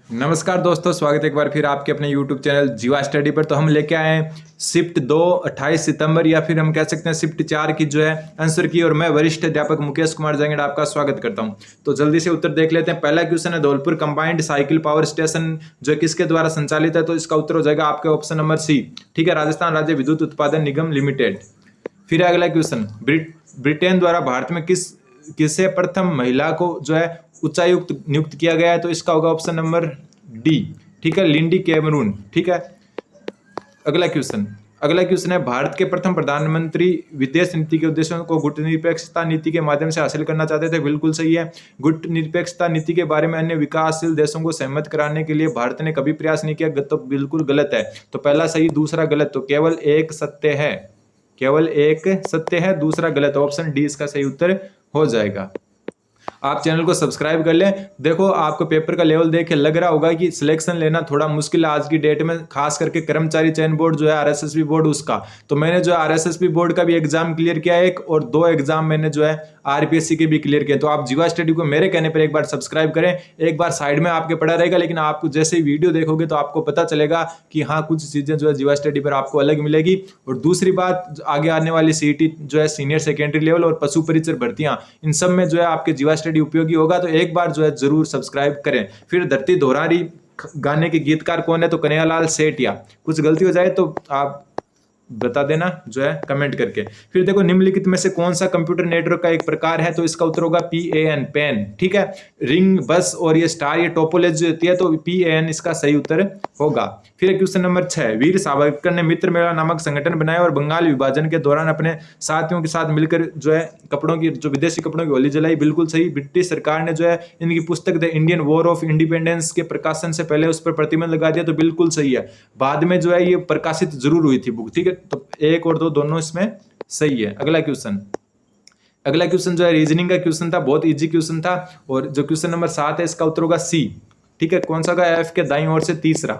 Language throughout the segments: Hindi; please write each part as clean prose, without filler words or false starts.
नमस्कार दोस्तों, स्वागत है एक बार फिर आपके अपने YouTube चैनल जीवा स्टडी पर। तो हम लेके आए हैं शिफ्ट 2 28 सितंबर या फिर हम कह सकते हैं शिफ्ट 4 की जो है आंसर की। और मैं वरिष्ठ अध्यापक मुकेश कुमार जंगड़ आपका स्वागत करता हूं। तो जल्दी से उत्तर देख लेते हैं। पहला क्वेश्चन है, Dholpur combined cycle power station जो है किसके द्वारा संचालित है? तो इसका उत्तर हो जाएगा आपके ऑप्शन नंबर सी, ठीक है, राजस्थान राज्य विद्युत उत्पादन निगम लिमिटेड। फिर अगला क्वेश्चन, ब्रिटेन द्वारा भारत में किसे प्रथम महिला को जो है उच्चायुक्त नियुक्त किया गया है? तो इसका होगा ऑप्शन नंबर डी, ठीक है, लिंडी कैमरून, ठीक है। अगला क्वेश्चन है, भारत के प्रथम प्रधानमंत्री विदेश नीति के उद्देश्यों को गुटनिरपेक्षता नीति के माध्यम से हासिल करना चाहते थे। बिल्कुल सही है। गुटनिरपेक्षता नीति के बारे में अन्य विकासशील देशों को सहमत कराने के लिए भारत ने कभी प्रयास नहीं किया, तो बिल्कुल गलत है। तो पहला सही, दूसरा गलत। तो केवल एक सत्य है, दूसरा गलत। ऑप्शन डी इसका सही उत्तर हो जाएगा। आप चैनल को सब्सक्राइब कर लें। देखो, आपको पेपर का लेवल देख के लग रहा होगा कि सिलेक्शन लेना थोड़ा मुश्किल है आज की डेट में, खास करके कर्मचारी चयन बोर्ड जो है आरएसएसबी बोर्ड उसका। तो मैंने जो है आरएसएसबी बोर्ड का भी एग्जाम क्लियर किया एक, और 2 एग्जाम मैंने जो है आरपीएससी के भी क्लियर किए। तो आप जीवा स्टडी को मेरे कहने पर एक बार सब्सक्राइब करें। एक बार साइड में आपके पड़ा रहेगा, लेकिन आप जैसे वीडियो देखोगे तो आपको पता चलेगा कि हाँ, कुछ चीजें जो है जीवा स्टडी पर आपको अलग मिलेगी। और दूसरी बात, आगे आने वाली सीईटी जो है सीनियर सेकेंडरी लेवल और पशु परिचर भर्तियां, इन सब में जो है आपके जीवा स्टडी उपयोगी होगा। तो एक बार जो है जरूर सब्सक्राइब करें। फिर धरती दोहरारी गाने के गीतकार कौन है? तो कन्हैयालाल सेठिया। कुछ गलती हो जाए तो आप बता देना जो है कमेंट करके। फिर देखो, निम्नलिखित में से कौन सा कंप्यूटर नेटवर्क का एक प्रकार है? तो इसका उत्तर होगा PAN, पैन, ठीक है। रिंग, बस और ये स्टार, ये टोपोलॉजी होती है, तो PAN इसका सही उत्तर होगा। फिर क्वेश्चन नंबर 6, वीर सावरकर ने मित्र मेला नामक संगठन बनाया और बंगाल विभाजन के दौरान अपने साथियों के साथ मिलकर जो है कपड़ों की, जो विदेशी कपड़ों की होली जलाई। बिल्कुल सही। ब्रिटिश सरकार ने जो है इनकी पुस्तक the Indian war of independence के प्रकाशन से पहले उस पर प्रतिबंध लगा दिया। तो बिल्कुल सही है। बाद में जो है ये प्रकाशित जरूर हुई थी बुक, ठीक है। तो 1 और 2 दोनों इसमें सही है। अगला क्वेश्चन जो है रीजनिंग का क्वेश्चन था, बहुत इजी क्वेश्चन था। और जो क्वेश्चन नंबर 7 है इसका उत्तर होगा सी, ठीक है। कौन सा का? F के दाईं ओर से तीसरा।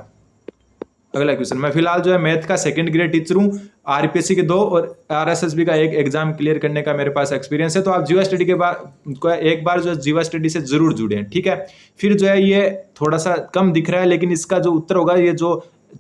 अगला क्वेश्चन, मैं फिलहाल जो है मैथ का 2nd ग्रेड टीचर हूँ। आरपीएससी के 2 और आरएसएसबी का 1 एग्जाम क्लियर करने का मेरे पास एक्सपीरियंस है। तो आप जीवा स्टडी के बाद एक बार जो है जीवा स्टडी से जरूर जुड़े, ठीक है। फिर जो है ये थोड़ा सा कम दिख रहा है, लेकिन इसका जो उत्तर होगा, ये जो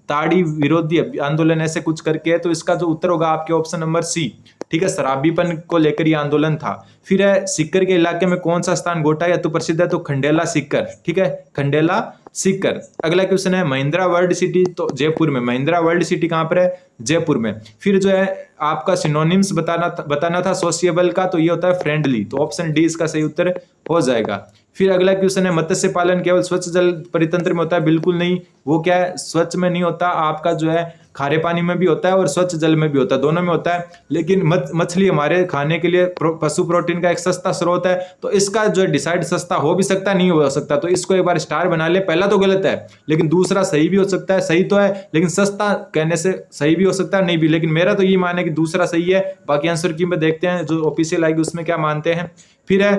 ताड़ी विरोधी आंदोलन ऐसे कुछ करके है, तो इसका जो उत्तर होगा आपके ऑप्शन नंबर सी, ठीक है। शराबीपन को लेकर ये आंदोलन था। फिर है, सीकर के इलाके में कौन सा स्थान गोटा या तो प्रसिद्ध है? तो खंडेला सीकर, ठीक है, खंडेला सीकर। अगला क्वेश्चन है, महिंद्रा वर्ल्ड सिटी, तो जयपुर में। महिंद्रा वर्ल्ड सिटी कहां पर है? जयपुर में। फिर जो है आपका सिनोनिम्स बताना था सोशिएबल का, तो ये होता है फ्रेंडली। तो ऑप्शन डी इसका सही उत्तर हो जाएगा। फिर अगला क्वेश्चन है, मत्स्य पालन केवल स्वच्छ जल परितंत्र में होता है? बिल्कुल नहीं। वो क्या है? स्वच्छ में नहीं होता, आपका जो है खारे पानी में भी होता है और स्वच्छ जल में भी होता है, दोनों में होता है। लेकिन मछली हमारे खाने के लिए पशु प्रोटीन का एक सस्ता स्रोत है, तो इसका जो है डिसाइड सस्ता हो भी सकता है, नहीं हो सकता। तो इसको एक बार स्टार बना ले। पहला तो गलत है, लेकिन दूसरा सही भी हो सकता है। सही तो है, लेकिन सस्ता कहने से सही भी हो सकता है, नहीं भी। लेकिन मेरा तो ये मान है कि दूसरा सही है। बाकी आंसर की में देखते हैं जो ऑफिशियल आएगी उसमें क्या मानते हैं। फिर है,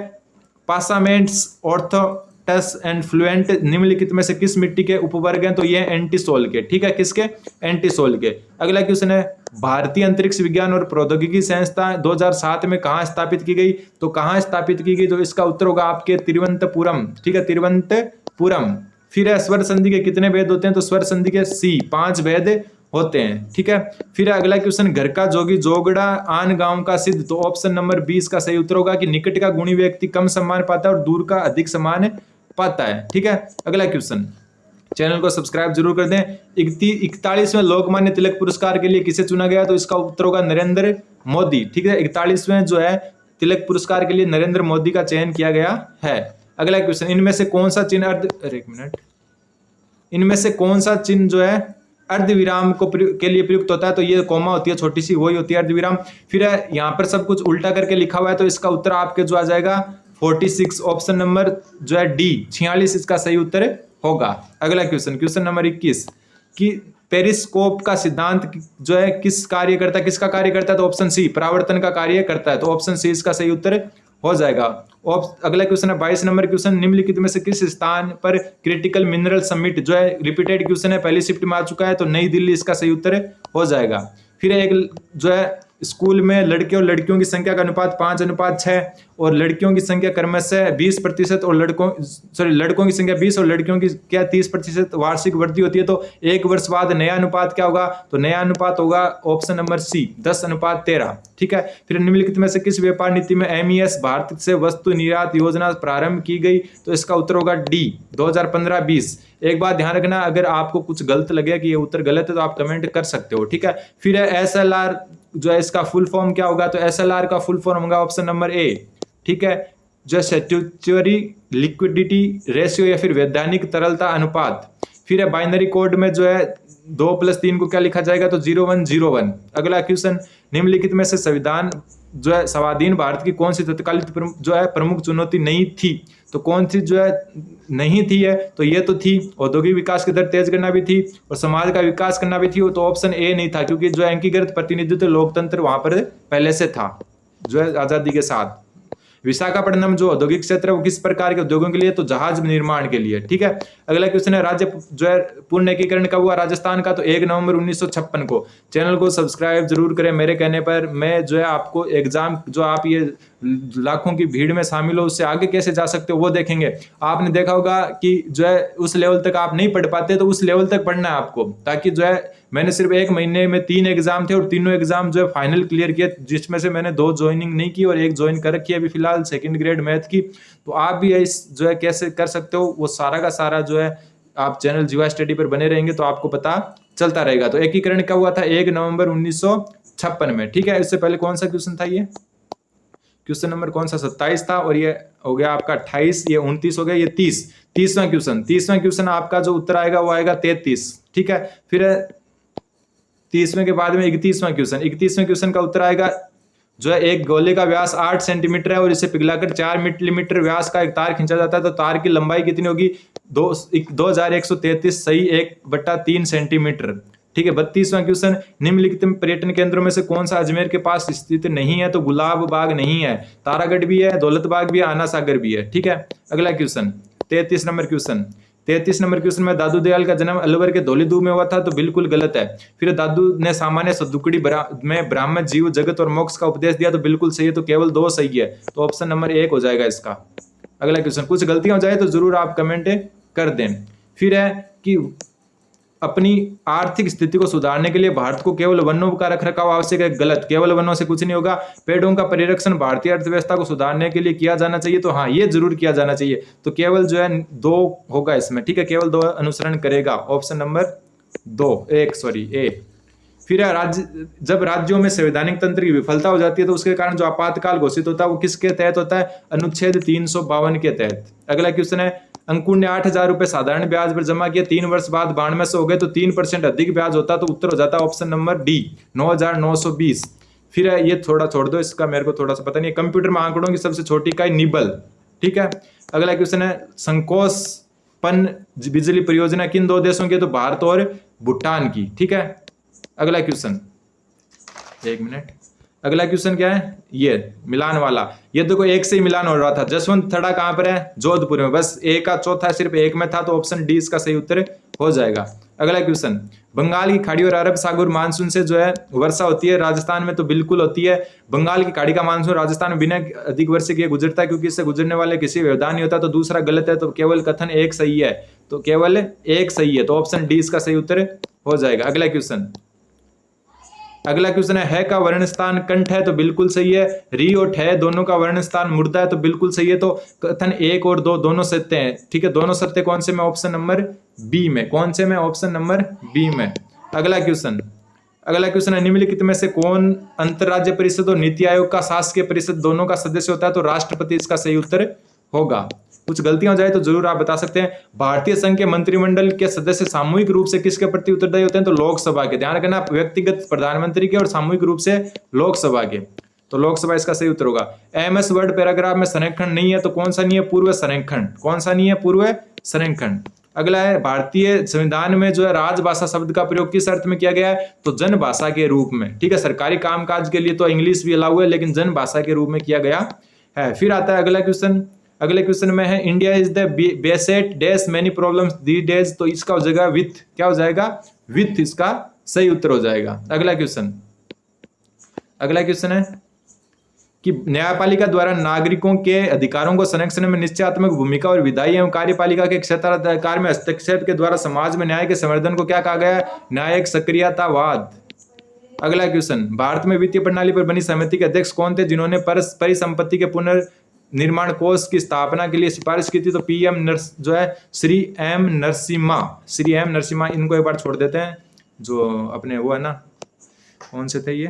पासामेंट्स, ऑर्थोटस एंड फ्लुएंट निम्नलिखित में से किस मिट्टी के उपवर्ग हैं? तो ये एंटीसोल के, ठीक है। किसके? एंटीसोल के। अगला क्वेश्चन है, भारतीय अंतरिक्ष विज्ञान और प्रौद्योगिकी संस्था 2007 में कहां स्थापित की गई? तो कहां स्थापित की गई? तो इसका उत्तर होगा आपके तिरुवनंतपुरम, ठीक है, तिरुवनंतपुरम। फिर है, स्वर संधि के कितने भेद होते हैं? तो स्वर संधि के सी, 5 भेद होते हैं, ठीक है। फिर अगला क्वेश्चन, घर का जोगी जोगड़ा आन गांव का सिद्ध, तो ऑप्शन नंबर 20 का सही उत्तर होगा कि निकट का गुणी व्यक्ति कम सम्मान पाता है और दूर का अधिक सम्मान पाता है, ठीक है। अगला क्वेश्चन, चैनल को सब्सक्राइब जरूर कर दें। 41वें लोकमान्य तिलक पुरस्कार के लिए किसे चुना गया? तो इसका उत्तर होगा नरेंद्र मोदी, ठीक है। 41वें जो है तिलक पुरस्कार के लिए नरेंद्र मोदी का चयन किया गया है। अगला क्वेश्चन, इनमें से कौन सा चिन्ह इनमें से कौन सा चिन्ह जो है अर्धविराम को के लिए प्रयुक्त होता है? तो ये कॉमा होती है छोटी सी, वही होती है अर्धविराम। फिर है, यहाँ पर सब कुछ उल्टा करके लिखा हुआ है, तो इसका उत्तर आपके जो आ जाएगा 46, ऑप्शन नंबर जो है डी, 46 इसका सही उत्तर होगा। अगला क्वेश्चन नंबर 21 कि पेरिस्कोप का सिद्धांत जो है किसका कार्य करता है? तो ऑप्शन सी, परावर्तन का कार्य करता है। तो ऑप्शन सी इसका सही उत्तर हो जाएगा। अगला क्वेश्चन है 22 नंबर क्वेश्चन, निम्नलिखित में से किस स्थान पर क्रिटिकल मिनरल समिट, जो है रिपीटेड क्वेश्चन है, पहली शिफ्ट में आ चुका है, तो नई दिल्ली इसका सही उत्तर हो जाएगा। फिर एक जो है स्कूल में लड़के और लड़कियों की संख्या का अनुपात 5:6 और लड़कियों की संख्या क्रमशः 20% और लड़कों की संख्या 20 और लड़कियों की क्या 30% वार्षिक वृद्धि होती है, तो एक वर्ष बाद नया अनुपात क्या होगा, तो नया अनुपात होगा ऑप्शन नंबर सी 10:13। ठीक है। फिर निम्नलिखित में से किस व्यापार नीति में MES भारत से वस्तु निर्यात योजना प्रारंभ की गई, तो इसका उत्तर होगा डी 2015-20। एक बात ध्यान रखना, अगर आपको कुछ गलत लगे कि ये उत्तर गलत है तो आप कमेंट कर सकते हो। ठीक है। फिर है SLR, जो है इसका फुल फॉर्म क्या होगा, तो SLR का फुल फॉर्म होगा ऑप्शन नंबर ए। ठीक है। जो स्टैट्यूटरी लिक्विडिटी रेशियो या फिर वैधानिक तरलता अनुपात। फिर है बाइनरी कोड में जो है 2+3 को क्या लिखा जाएगा, तो 0101। अगला क्वेश्चन, निम्नलिखित में से संविधान जो है स्वाधीन भारत की कौन सी तत्कालीन जो है प्रमुख चुनौती नहीं थी, तो कौन सी जो है नहीं थी है, तो ये तो थी औद्योगिक विकास की दर तेज करना भी थी और समाज का विकास करना भी थी, तो ऑप्शन ए नहीं था, क्योंकि जो अंकीकृत प्रतिनिधित्व लोकतंत्र वहां पर पहले से था जो है आजादी के साथ। विशाखापट्टनम जो औद्योगिक क्षेत्र है वो किस प्रकार के उद्योगों के लिए, तो जहाज निर्माण के लिए। ठीक है। अगला क्वेश्चन है, राज्य जो है पूर्ण एकीकरण कब हुआ राजस्थान का, तो 1 नवंबर 1956 को। चैनल को सब्सक्राइब जरूर करें मेरे कहने पर। मैं जो है आपको एग्जाम जो आप ये लाखों की भीड़ में शामिल हो उससे आगे कैसे जा सकते हो वो देखेंगे। आपने देखा होगा कि जो है उस लेवल तक आप नहीं पढ़ पाते, तो उस लेवल तक पढ़ना है आपको, ताकि जो है मैंने सिर्फ 1 महीने में 3 एग्जाम थे और तीनों एग्जाम जो है फाइनल क्लियर किए, जिसमें से मैंने 2 ज्वाइनिंग नहीं की और 1 ज्वाइन कर रखी है अभी फिलहाल 2nd ग्रेड मैथ की। तो आप भी इस जो है कैसे कर सकते हो वो सारा का सारा जो है आप चैनल जीवा स्टडी पर बने रहेंगे तो आपको पता चलता रहेगा। तो एकीकरण कब हुआ था, 1 नवंबर 1956 में। ठीक है। इससे पहले कौन सा क्वेश्चन था, ये क्वेश्चन नंबर कौन सा 27 था, और ये हो गया आपका 28, ये 29 हो गया, ये 30वां क्वेश्चन आपका जो उत्तर आएगा वो आएगा 33। ठीक है। फिर 30वें के बाद में 31वां क्वेश्चन का उत्तर आएगा जो है, एक गोले का व्यास 8 सेंटीमीटर है और इसे पिघलाकर 4 मिलीमीटर व्यास का एक तार खींचा जाता है, तो तार की लंबाई कितनी होगी, 2133, सही 1/3 सेंटीमीटर। ठीक है। 32वां क्वेश्चन, निम्नलिखित पर्यटन केंद्रों में से कौन सा अजमेर के पास स्थित नहीं है, तो गुलाब बाग नहीं है, तारागढ़ भी है, दौलत बाग भी है, आना सागर भी है। ठीक है। अगला क्वेश्चन 33 नंबर क्वेश्चन में, दादू दयाल का जन्म अलवर के धौलीधू में हुआ था, तो बिल्कुल गलत है। फिर दादू ने सामान्य सदुकड़ी में ब्राह्मण जीव जगत और मोक्ष का उपदेश दिया, तो बिल्कुल सही है, तो केवल 2 सही है, तो ऑप्शन नंबर 1 हो जाएगा इसका। अगला क्वेश्चन, कुछ गलतियां हो जाए तो जरूर आप कमेंट कर दें। फिर है कि अपनी आर्थिक स्थिति को सुधारने के लिए भारत को केवल वनों का रखरखाव आवश्यक है, गलत, केवल वनों से कुछ नहीं होगा। पेड़ों का परिरक्षण भारतीय अर्थव्यवस्था को सुधारने के लिए किया जाना चाहिए, तो हाँ ये जरूर किया जाना चाहिए, तो केवल जो है 2 होगा इसमें। ठीक है। केवल 2 अनुसरण करेगा, ऑप्शन नंबर 1 ए। फिर जब राज्यों में संवैधानिक तंत्र की विफलता हो जाती है तो उसके कारण जो आपातकाल घोषित होता है वो किसके तहत होता है, अनुच्छेद 352 के तहत। अगला क्वेश्चन है, अंकुर ने 8,000 रुपए साधारण ब्याज पर जमा किए, 3 वर्ष बाद 9200 हो गए, तो 3% अधिक ब्याज होता, तो उत्तर हो जाता है ऑप्शन नंबर डी 9,920। फिर है ये थोड़ा छोड़ दो, इसका मेरे को थोड़ा सा पता नहीं। कंप्यूटर में आंकड़ों की सबसे छोटी इकाई निबल। ठीक है। अगला क्वेश्चन है, संकोच पन बिजली परियोजना किन 2 देशों की, तो भारत और भूटान की। ठीक है। अगला क्वेश्चन, 1 मिनट, अगला क्वेश्चन क्या है, ये मिलान वाला। ये देखो 1 से ही मिलान हो रहा था। जसवंत थड़ा कहां पर है, जोधपुर में, बस ए का चौथा सिर्फ 1 में था, तो ऑप्शन डी इसका सही उत्तर हो जाएगा। अगला क्वेश्चन, बंगाल की खाड़ी और अरब सागर मानसून से जो है वर्षा होती है, राजस्थान में तो बिल्कुल होती है। बंगाल की खाड़ी का मानसून राजस्थान में बिना अधिक वर्षा के गुजरता है, क्योंकि इससे गुजरने वाले किसी व्यवधान नहीं होता, तो दूसरा गलत है, तो केवल कथन 1 सही है, तो केवल 1 सही है, तो ऑप्शन डी इसका सही उत्तर हो जाएगा। अगला क्वेश्चन है का वर्ण स्थान कंठ है, तो बिल्कुल सही है। री और ठे दोनों का वर्ण स्थान मुर्दा है, तो बिल्कुल सही है, तो कथन 1 और 2 दोनों सत्य हैं। ठीक है। दोनों सत्य कौन से में, ऑप्शन नंबर बी में। कौन से में, ऑप्शन नंबर बी में। अगला क्वेश्चन है, निम्नलिखित में से कौन अंतरराज्य परिषद और नीति आयोग का शासकीय परिषद दोनों का सदस्य होता है, तो राष्ट्रपति इसका सही उत्तर होगा। कुछ गलतियां हो जाए तो जरूर आप बता सकते हैं। भारतीय संघ के मंत्रिमंडल के सदस्य सामूहिक रूप से किसके प्रति उत्तरदायी होते हैं, तो लोकसभा के। ध्यान रखना, व्यक्तिगत प्रधानमंत्री के और सामूहिक रूप से लोकसभा के, तो लोकसभा इसका सही उत्तर होगा। एमएस वर्ड पैराग्राफ में संरेखण नहीं है, तो कौन सा नहीं है, पूर्व संरेखण। कौन सा नहीं है, पूर्व संरेखण। अगला है, भारतीय संविधान में जो है राजभाषा शब्द का प्रयोग किस अर्थ में किया गया है, तो जन भाषा के रूप में। ठीक है। सरकारी कामकाज के लिए तो इंग्लिश भी अलाउ है, लेकिन जन भाषा के रूप में किया गया है। फिर आता है अगले क्वेश्चन में है, India is the बेसेट dash many problems the days, तो इसका हो जाएगा विथ, क्या हो जाएगा, विथ इसका सही उत्तर हो जाएगा। अगला क्वेश्चन है कि न्यायपालिका द्वारा नागरिकों के अधिकारों को संरक्षण में निश्चयात्मक भूमिका और विधायी एवं कार्यपालिका के क्षेत्राधिकार में हस्तक्षेप के द्वारा समाज में न्याय के संवर्धन को क्या कहा गया है? न्यायिक सक्रियतावाद। अगला क्वेश्चन, भारत में वित्तीय प्रणाली पर बनी समिति के अध्यक्ष कौन थे जिन्होंने परिसंपत्ति के पुनर्निर्माण कोष की स्थापना के लिए सिफारिश की थी? तो श्री एम नरसिम्हा। इनको एक बार छोड़ देते हैं, जो अपने वो है ना, कौन से थे ये,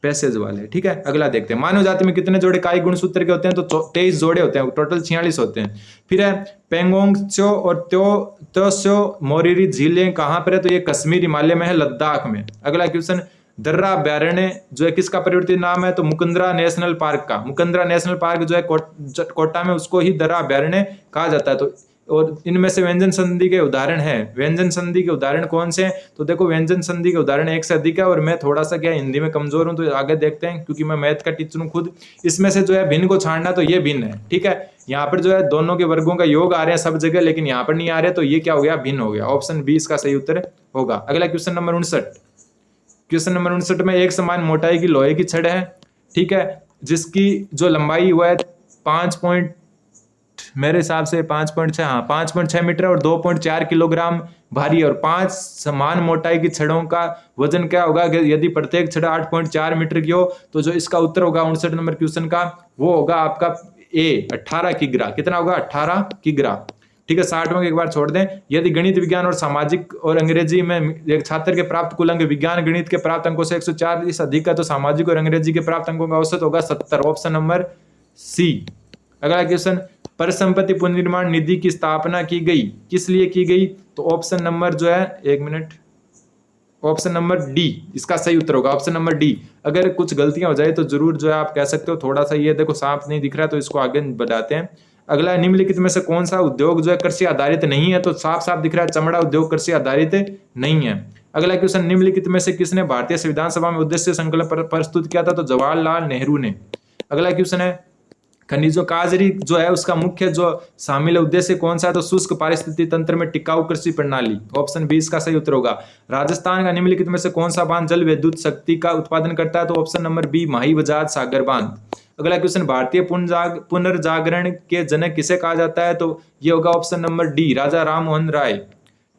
पैसेज वाले। ठीक है, अगला देखते हैं, मानव जाति में कितने जोड़े कायिक गुणसूत्र के होते हैं? तो 23 जोड़े होते हैं, टोटल 46 होते हैं। फिर है पेंगोंग त्सो और त्योस्यो मोरिरी झीलें कहाँ पर है? तो ये कश्मीर हिमालय में है, लद्दाख में। अगला क्वेश्चन, दर्रा अभ्यारण्य जो है किसका परिवर्तित नाम है? तो मुकुंदरा नेशनल पार्क का। मुकुंदरा नेशनल पार्क जो है कोटा में, उसको ही दर्रा अभ्यारण्य कहा जाता है। तो और इनमें से व्यंजन संधि के उदाहरण हैं। व्यंजन संधि के उदाहरण कौन से हैं? तो देखो व्यंजन संधि के उदाहरण एक से अधिक है, और मैं थोड़ा सा क्या हिंदी में कमजोर हूं, तो आगे देखते हैं, क्योंकि मैं मैथ का टीचर हूं खुद। इसमें से जो है भिन्न को छाड़ना, तो ये भिन्न है। ठीक है, यहाँ पर जो है दोनों के वर्गों का योग आ रहे हैं सब जगह, लेकिन यहाँ पर नहीं आ रहे, तो ये क्या हो गया? भिन्न हो गया। ऑप्शन बी इसका सही उत्तर होगा। अगला क्वेश्चन नंबर 59। क्वेश्चन नंबर 59 में एक समान मोटाई की लोहे की छड़ है, ठीक है, जिसकी जो लंबाई हुआ है 5 मेरे हिसाब से 5.6 मीटर और 2.4 किलोग्राम भारी है, और 5 समान मोटाई की छड़ों का वजन क्या होगा? यदि प्रत्येक छड़ 8.4 मीटर की हो, तो जो इसका उत्तर होगा 59 नंबर क्वेश्चन का, वो होगा आपका ए 18 किग्रा। कितना होगा? 18 किग्रा। ठीक है, 60 में एक बार छोड़ दें। यदि गणित, विज्ञान और सामाजिक और अंग्रेजी में एक छात्र के प्राप्त कुल अंक विज्ञान गणित के प्राप्त अंकों से 140 अधिक है, तो सामाजिक और अंग्रेजी के प्राप्त अंकों का औसत होगा 70। Option number C. अगला क्वेश्चन, परिसंपत्ति पुनर्निर्माण निधि की स्थापना की गई, किस लिए की गई? तो ऑप्शन नंबर जो है, एक मिनट, ऑप्शन नंबर डी इसका सही उत्तर होगा। Option number D. अगर कुछ गलतियां हो जाए तो जरूर जो है आप कह सकते हो। थोड़ा सा ये देखो साफ नहीं दिख रहा, तो इसको आगे बढ़ाते हैं। अगला, निम्नलिखित में से कौन सा उद्योग जो है कृषि आधारित नहीं है? तो साफ साफ दिख रहा है, चमड़ा उद्योग कृषि आधारित नहीं है। अगला क्वेश्चन, निम्नलिखित में से किसने भारतीय संविधान सभा में उद्देश्य संकल्प प्रस्तुत किया था? तो जवाहरलाल नेहरू ने। अगला क्वेश्चन है, खनिजों काजरी जो है उसका मुख्य जो शामिल उद्देश्य कौन सा है? तो शुष्क पारिस्थितिकी तंत्र में टिकाऊ कृषि प्रणाली। ऑप्शन 20 का सही उत्तर होगा। राजस्थान का निम्नलिखित में से कौन सा बांध जल विद्युत शक्ति का उत्पादन करता है? तो option number B Mahi Bajaj Sagar बांध। अगला क्वेश्चन, भारतीय पुनर्जागरण के जनक किसे कहा जाता है? तो ये होगा ऑप्शन नंबर डी राजा राम मोहन राय।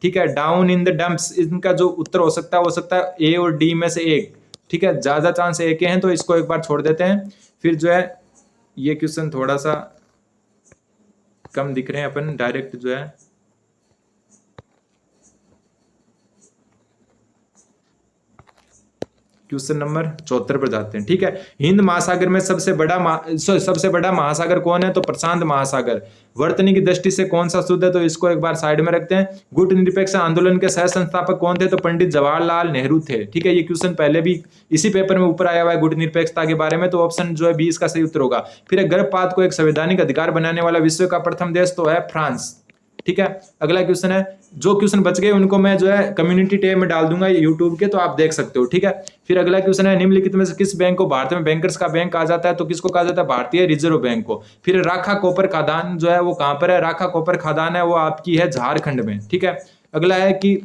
ठीक है, डाउन इन द डंप्स, इनका जो उत्तर हो सकता है ए और डी में से एक। ठीक है, ज्यादा चांस ए के हैं, तो इसको एक बार छोड़ देते हैं। फिर जो है ये क्वेश्चन थोड़ा सा कम दिख रहे हैं, अपन डायरेक्ट जो है क्वेश्चन नंबर 74 पर जाते हैं। ठीक है, हिंद महासागर में सबसे बड़ा महासागर कौन है? तो प्रशांत महासागर। वर्तनी की दृष्टि से कौन सा शुद्ध है? तो इसको एक बार साइड में रखते हैं। गुट निरपेक्ष आंदोलन के सह संस्थापक कौन थे? तो पंडित जवाहरलाल नेहरू थे। ठीक है, ये क्वेश्चन पहले भी इसी पेपर में ऊपर आया हुआ है गुट निरपेक्षता के बारे में, तो ऑप्शन जो है 20 का सही उत्तर होगा। फिर गर्भपात को एक संवैधानिक अधिकार बनाने वाला विश्व का प्रथम देश तो है फ्रांस। ठीक है, अगला क्वेश्चन है, जो क्वेश्चन बच गए उनको मैं जो है कम्युनिटी टैब में डाल दूंगा यूट्यूब के, तो आप देख सकते हो। ठीक है, फिर अगला क्वेश्चन है, निम्नलिखित में से किस बैंक को भारत में बैंकर्स का बैंक कहा जाता है? तो किसको कहा जाता है? भारतीय रिजर्व बैंक को। फिर राखा कॉपर खदान जो है वो कहां पर है? राखा कॉपर खदान है वो आपकी है झारखंड में। ठीक है, अगला है कि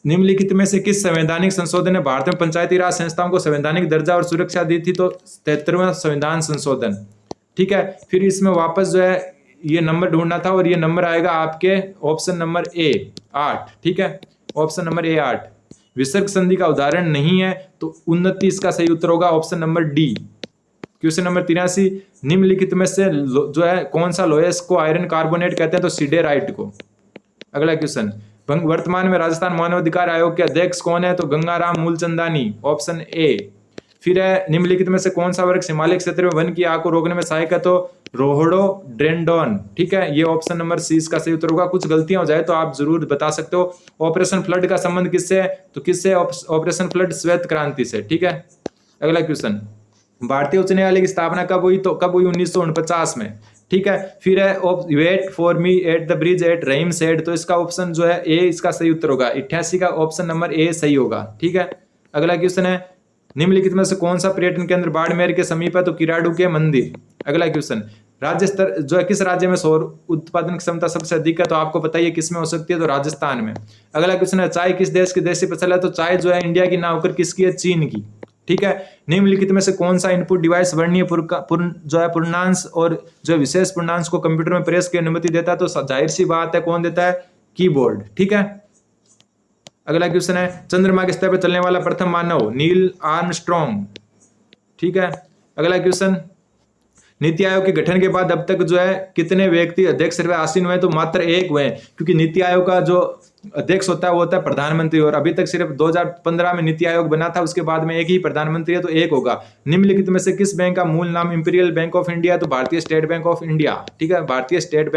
निम्नलिखित में से किस संवैधानिक संशोधन ने भारत में पंचायती राज संस्थाओं को संवैधानिक दर्जा और सुरक्षा दी थी? तो 73वां संविधान संशोधन। ठीक है, फिर इसमें वापस जो है ये नंबर ढूंढना था, और ये नंबर आएगा आपके ऑप्शन नंबर ए 8। ठीक है, ऑप्शन नंबर ए 8। विसर्ग संधि का उदाहरण नहीं है, तो 29 का सही उत्तर होगा option number D. Question number 83, निम्नलिखित में से जो है कौन सा लोहे को आयरन कार्बोनेट कहते हैं? तो सिडेराइट को। अगला क्वेश्चन, वर्तमान में राजस्थान मानवाधिकार आयोग के अध्यक्ष कौन है? तो गंगाराम मूलचंदानी। Option A. फिर है, निम्नलिखित में से कौन सा वर्ग हिमालय क्षेत्र में वन की आग को रोकने में सहायक है? तो रोहोडोडेंड्रॉन। ठीक है, ये ऑप्शन नंबर सी इसका सही उत्तर होगा। कुछ गलतियां हो जाए तो आप जरूर बता सकते हो। ऑपरेशन फ्लड का संबंध किससे है? तो किससे? ऑपरेशन फ्लड श्वेत क्रांति से। ठीक है, अगला क्वेश्चन, भारतीय उच्च न्यायालय की स्थापना कब हुई? तो कब हुई? 1949 में। ठीक है, फिर है, wait for me at the bridge at Rahim said, तो इसका ऑप्शन जो है ए इसका सही उत्तर होगा। 88 का ऑप्शन नंबर ए सही होगा। ठीक है, अगला क्वेश्चन है, निम्नलिखित में से कौन सा पर्यटन केंद्र बाड़मेर के समीप है? तो किराडू के मंदिर। अगला क्वेश्चन, राज्य स्तर जो है किस राज्य में सौर उत्पादन क्षमता सबसे अधिक है? तो आपको पता है किस में हो सकती है? तो राजस्थान में। अगला क्वेश्चन है, चाय किस देश की देशी फसल है? तो चाय जो है इंडिया की ना होकर किसकी है? चीन की। ठीक है। निम्नलिखित में से कौन सा इनपुट डिवाइस वर्णीय जो है पूर्णांश और जो विशेष पूर्णांश को कंप्यूटर में प्रेस की अनुमति देता है? तो जाहिर सी बात है कौन देता है? कीबोर्ड। ठीक है। अगला क्वेश्चन है, चंद्रमा की सतह पर चलने वाला प्रथम मानव नील आर्मस्ट्रॉन्ग। ठीक है। अगला क्वेश्चन, नीति आयोग के गठन के बाद अब तक जो है कितने व्यक्ति अध्यक्ष में आसीन हुए? तो मात्र एक हुए, क्योंकि नीति आयोग का जो अध्यक्ष होता है वो होता है प्रधानमंत्री, और अभी तक सिर्फ 2015 में नीति आयोग बना था, उसके बाद में एक ही प्रधानमंत्री है, तो एक होगा। निम्नलिखित में से किस बैंक का मूल नाम इंपीरियल बैंक ऑफ इंडिया? तो भारतीय स्टेट बैंक ऑफ इंडिया। ठीक है, भारतीय स्टेट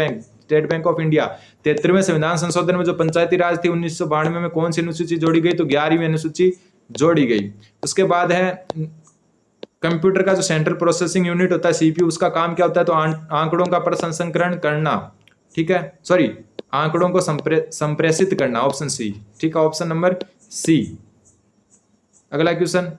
बैंक ऑफ इंडिया। 73वें संविधान संशोधन में जो पंचायती राज थी 1992 में कौन सी अनुसूची जोड़ी गई? तो 11वीं अनुसूची जोड़ी गई। उसके बाद है कंप्यूटर का जो सेंट्रल प्रोसेसिंग यूनिट होता है सीपीयू, उसका काम क्या होता है? तो आंकड़ों का प्रसंस्करण करना। ठीक है, सॉरी, आंकड़ों को संप्रेषित करना, ऑप्शन सी। ठीक है, ऑप्शन नंबर सी। अगला क्वेश्चन,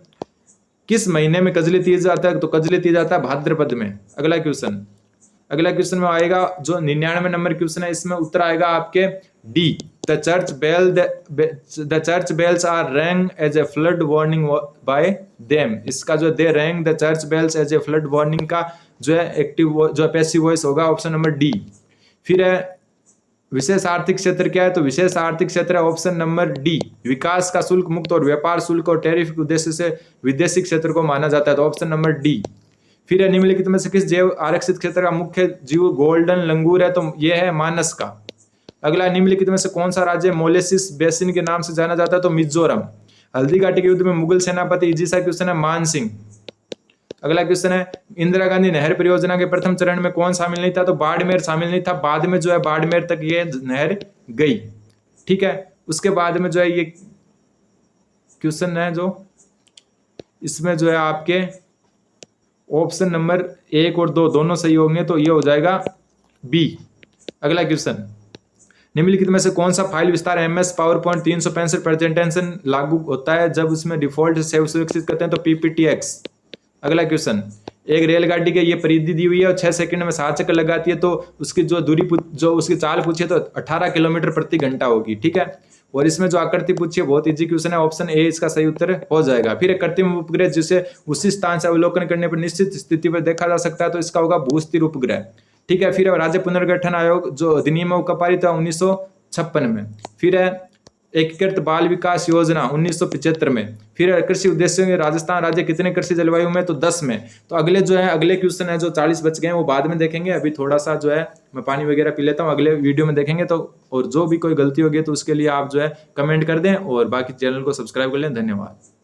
किस महीने में कजली तीज आता है? तो कजली तीज आता है भाद्रपद में। अगला क्वेश्चन में आएगा जो 99 नंबर क्वेश्चन है, इसमें उत्तर आएगा आपके D. The church bells are rang as a flood warning by them. इसका जो they rang the church bells as a flood warning का जो है एक्टिव जो पैसिव वॉइस होगा, ऑप्शन नंबर डी। फिर है विशेष आर्थिक क्षेत्र क्या है? तो विशेष आर्थिक क्षेत्र है ऑप्शन नंबर डी। विकास का शुल्क मुक्त और व्यापार शुल्क और टैरिफ के उद्देश्य से विदेशी क्षेत्र को माना जाता है, तो ऑप्शन नंबर डी। फिर है निम्नलिखित में से किस जैव आरक्षित क्षेत्र का मुख्य जीव गोल्डन लंगूर है? तो यह है मानस का। अगला, निम्नलिखित में से कौन सा राज्य मोलेसिस बेसिन के नाम से जाना जाता है? तो मिजोरम। हल्दी घाटी के युद्ध में मुगल सेनापति इजिसा क्वेश्चन है मान सिंह। अगला क्वेश्चन है, इंदिरा गांधी नहर परियोजना के प्रथम चरण में कौन शामिल नहीं था? तो बाड़मेर शामिल नहीं था, बाद में जो है बाड़मेर तक ये नहर गई। ठीक है, उसके बाद में जो है ये क्वेश्चन है जो इसमें जो है आपके ऑप्शन नंबर 1 और 2 दोनों सही होंगे, तो ये हो जाएगा बी। अगला क्वेश्चन, निम्नलिखित में से कौन सा फाइल विस्तार एमएस पावरपॉइंट 365 प्रेजेंटेशन लागू होता है जब उसमें डिफॉल्ट सेव सुरक्षित करते हैं? तो पीपीटीएक्स। अगला क्वेश्चन, एक रेलगाड़ी के ये परिधि दी हुई है और 6 सेकंड में 7 चक्कर लगाती है, तो उसकी जो दूरी जो उसकी चाल पूछी है तो 18 किलोमीटर प्रति घंटा होगी। ठीक है, और इसमें जो आकृति पूछी है बहुत इजी क्वेश्चन है, ऑप्शन ए इसका सही उत्तर हो जाएगा। फिर एक कृत्रिम उपग्रह जिसे उसी स्थान से अवलोकन करने पर निश्चित स्थिति पर देखा जा सकता है, तो इसका होगा भूस्थिर उपग्रह। ठीक है, फिर राज्य पुनर्गठन आयोग जो अधिनियम को पारित हुआ 1956 में। फिर है एकीकृत बाल विकास योजना 1975 में। फिर कृषि उद्देश्यों में राजस्थान राज्य कितने कृषि जलवायु में? तो 10 में। तो अगले क्वेश्चन है जो 40 बच गए हैं वो बाद में देखेंगे, अभी थोड़ा सा जो है मैं पानी वगैरह पी लेता हूँ, अगले वीडियो में देखेंगे। तो और जो भी कोई गलती होगी तो उसके लिए आप जो है कमेंट कर दें और बाकी चैनल को सब्सक्राइब कर लें। धन्यवाद।